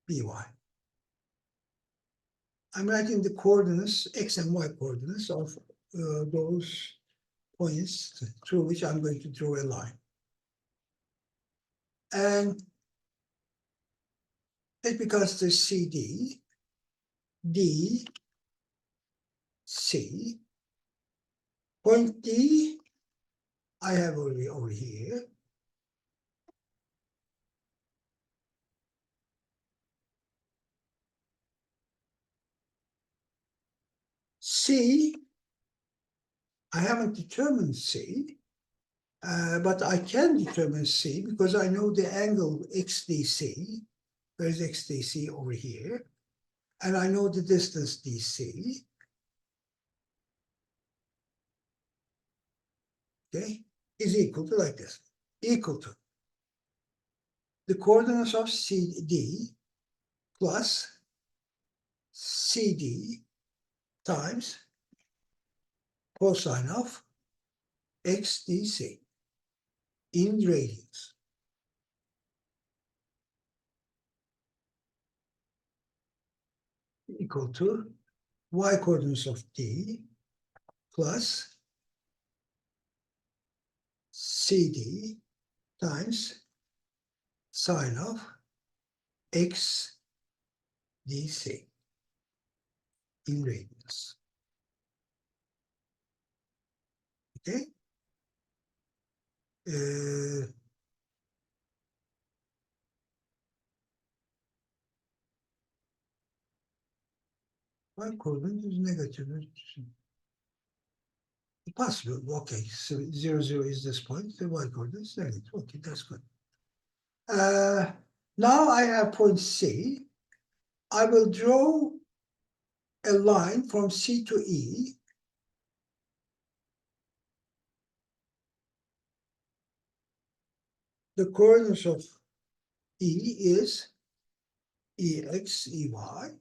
By. I'm writing the coordinates, X and Y coordinates of those points through which I'm going to draw a line. And let me consider CD, D, C. Point D, I have already over here. C, I haven't determined C, but I can determine C because I know the angle XDC. There's XDC over here. And I know the distance DC. Okay, is equal to like this. Equal to the coordinates of CD plus CD times cosine of XDC in radians. equal to y coordinates of d plus cd times sine of x dc in radians. Okay? Y coordinate is negative. Possible. Okay, so 0, 0 is this point. The y coordinate is negative. Okay, that's good. Now I have point C. I will draw a line from C to E. The coordinates of E is EX, EY.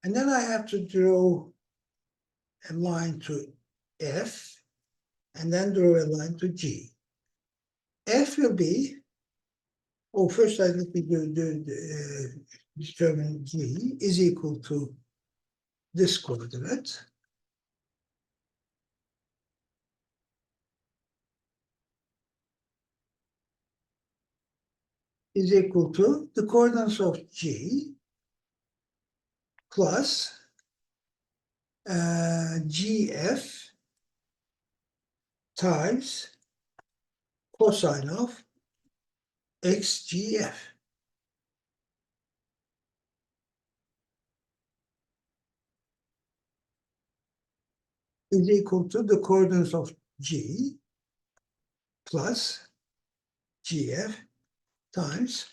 And then I have to draw a line to F, and then draw a line to G. F will be, oh, first let me determine G is equal to this coordinate. Is equal to the coordinates of G plus GF times cosine of XGF. Is equal to the coordinates of G plus GF times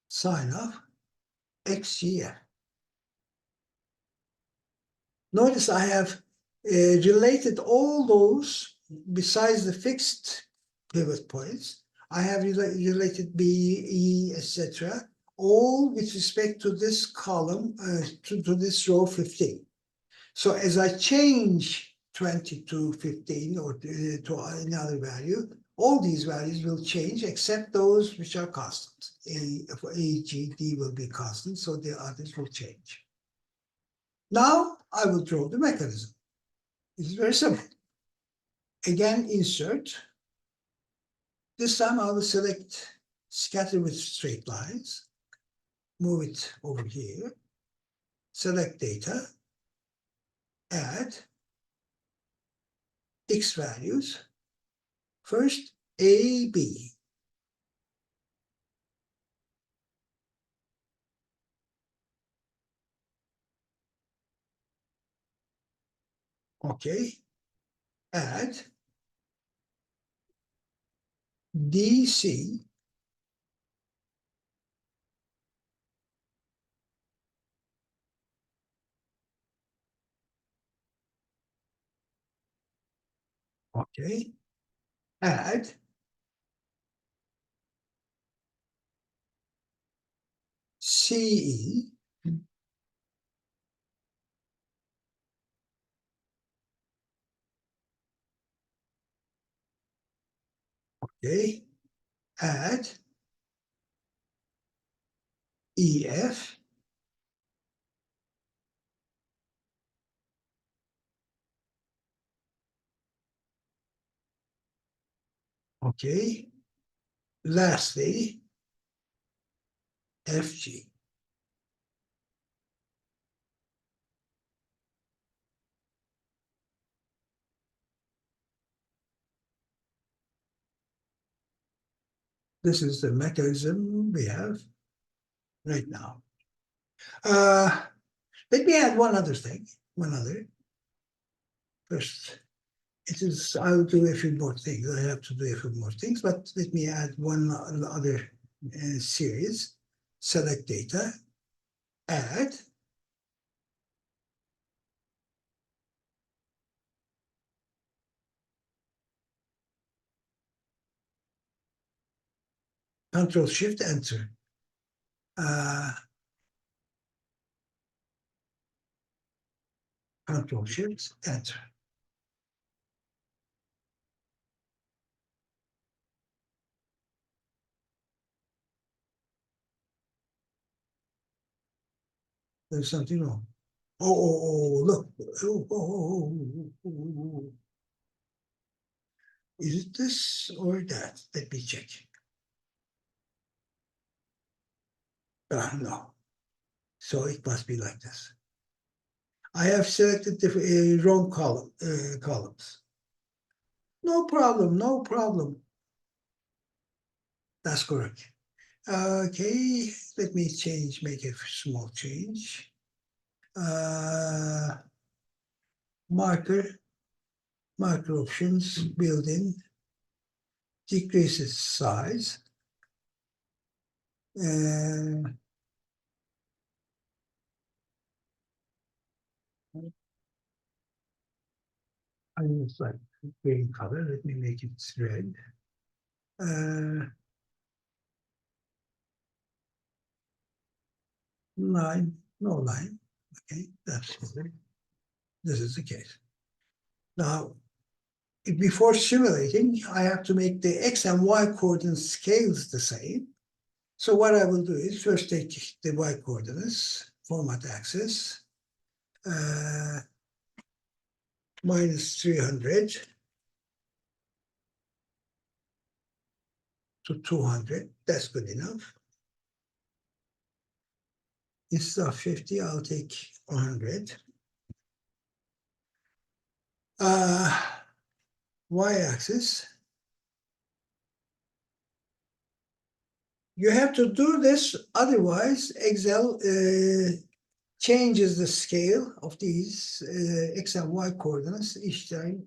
sine of XGF. Notice I have related all those, besides the fixed pivot points, I have related B, E, etc., all with respect to this column, to this row 15. So as I change 20 to 15 or to another value, all these values will change except those which are constant. A, G, D will be constant, so the others will change. Now I will draw the mechanism. It's very simple. Again, insert. This time I will select scatter with straight lines, move it over here, select data, add X values. First, A, B. Okay. Add DC. Okay. Add CE. Okay. Add EF. Okay. Lastly, FG. This is the mechanism we have right now. Let me add one other thing. First, I'll do a few more things. I have to do a few more things, but let me add one other series. Select data, add. Control Shift Enter. Control Shift Enter. There's something wrong. Oh, look. Oh. Is it this or that? Let me check. No. So it must be like this. I have selected the wrong columns. No problem, no problem. That's correct. Okay, let me make a small change. Marker options, built-in, decreases size. I use like green color. Let me make it red. Line, no line. Okay, that's good. This is the case. Now, before simulating, I have to make the X and Y coordinate scales the same. So what I will do is first take the Y coordinates, format axis, minus 300 to 200. That's good enough. Instead of 50, I'll take 100. Y-axis. You have to do this, otherwise Excel changes the scale of these X and Y coordinates each time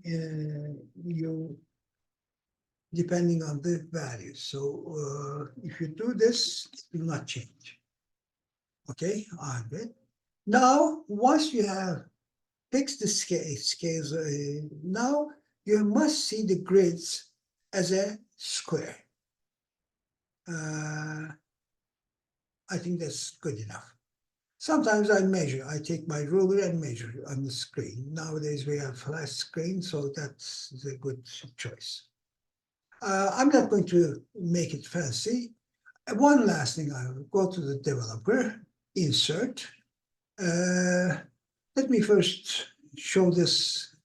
you, depending on the values. So if you do this, it will not change. Okay, 100. Now, once you have fixed the scales, now you must see the grids as a square. I think that's good enough. Sometimes I measure. I take my ruler and measure on the screen. Nowadays we have flat screen, so that's a good choice. I'm not going to make it fancy. One last thing, I will go to the developer, insert. Let me first show this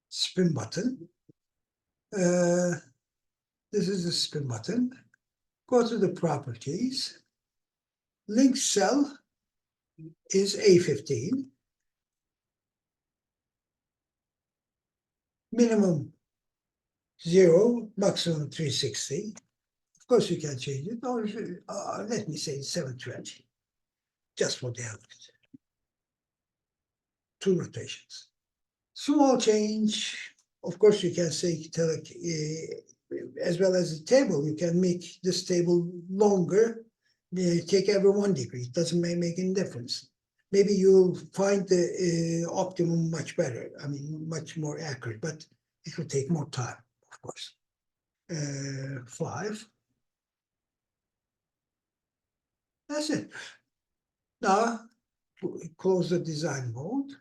spin button. This is the spin button. Go to the properties. Link cell is A15. Minimum 0, maximum 360. Of course, you can change it, or let me say 720, just for the hell of it. 2 rotations. Small change. Of course, you can say, as well as the table, you can make this table longer, take every 1 degree. It doesn't make any difference. Maybe you'll find the optimum much better, I mean, much more accurate, but it will take more time, of course. 5. That's it. Now, close the design mode.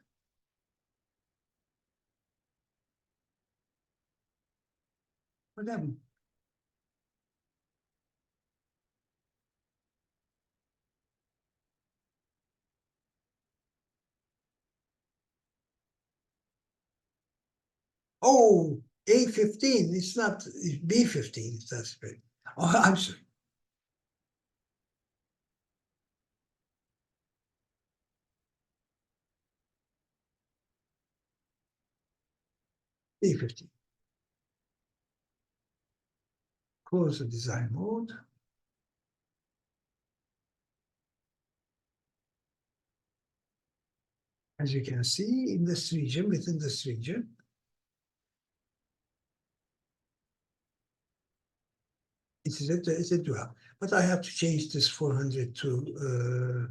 What happened? Oh, A15. It's not B15. That's big. Oh, I'm sorry. B15. Close the design mode. As you can see, in this region, within this region, it's a dual. But I have to change this 400 to,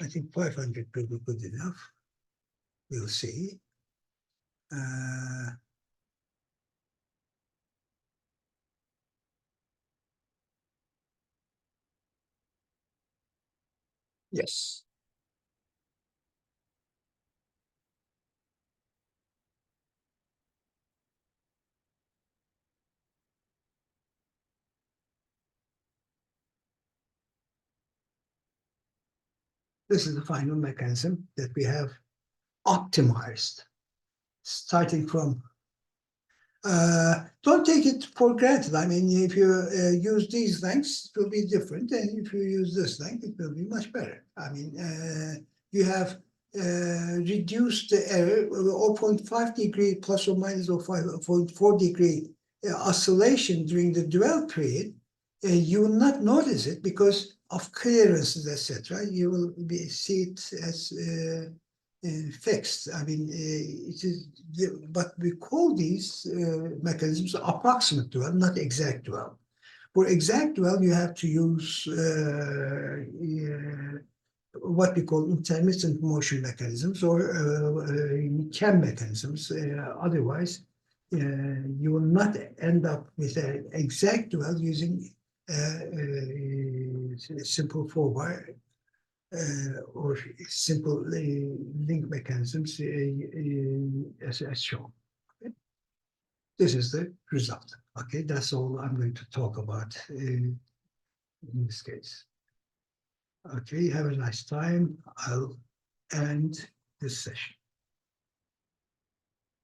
I think 500 will be good enough. We'll see. Yes. This is the final mechanism that we have optimized, starting from. Don't take it for granted. I mean, if you use these lengths, it will be different, and if you use this length, it will be much better. I mean, you have reduced the error 0.5 degree plus or minus 0.4 degree oscillation during the dwell period. You will not notice it because of clearances, etc. You will see it as fixed. I mean, it is, but we call these mechanisms approximate dwell, not exact dwell. For exact dwell, you have to use what we call intermittent motion mechanisms or CAM mechanisms. Otherwise, you will not end up with an exact dwell using simple four-wire or simple link mechanisms as shown. Okay? This is the result. Okay, that's all I'm going to talk about in this case. Okay, have a nice time. I'll end this session.